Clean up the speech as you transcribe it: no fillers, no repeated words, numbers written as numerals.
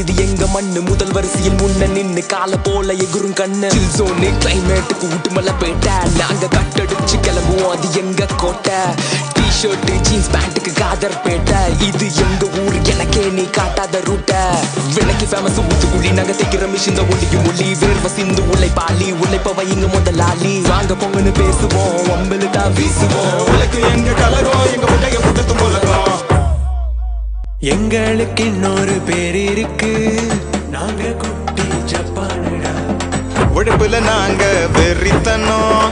இது எங்க மண்ணு முதல் வரிசையில் முன்ன நின்னு கால போல எகுரும் கண்ணு ஜோனு கிளைமேட்டுக்கு ஊட்டுமல்ல பேட்ட நாங்க கட்டடிச்சு கிளம்புவோம் அது எங்க கோட்டை டி-ஷர்ட் ஜீன்ஸ் பேண்ட்டுக்கு காதர் பேட்ட இது எங்க ஊர் எனக்கே நீ காட்டாத ரூட்ட விலைக்கு ஃபேமஸ் ஊத்துக்குழி நாங்க தைக்கிற மிஷின் ஒளியும் ஒளி வேர்வ சிந்து உழைப்பாளி உழைப்பவ இங்க முதலாளி வாங்க பொங்கன்னு பேசுவோம் ஒம்பலுக்கா வீசுவோம் உலக்கு எங்க கலகம் எங்க உடைய புதுத்தும் உலகம் எங்களுக்கு இன்னொரு பேர் இருக்கு நாங்க குட்டி ஜப்பானுடா உழைப்புல நாங்க வெறித்தனோம்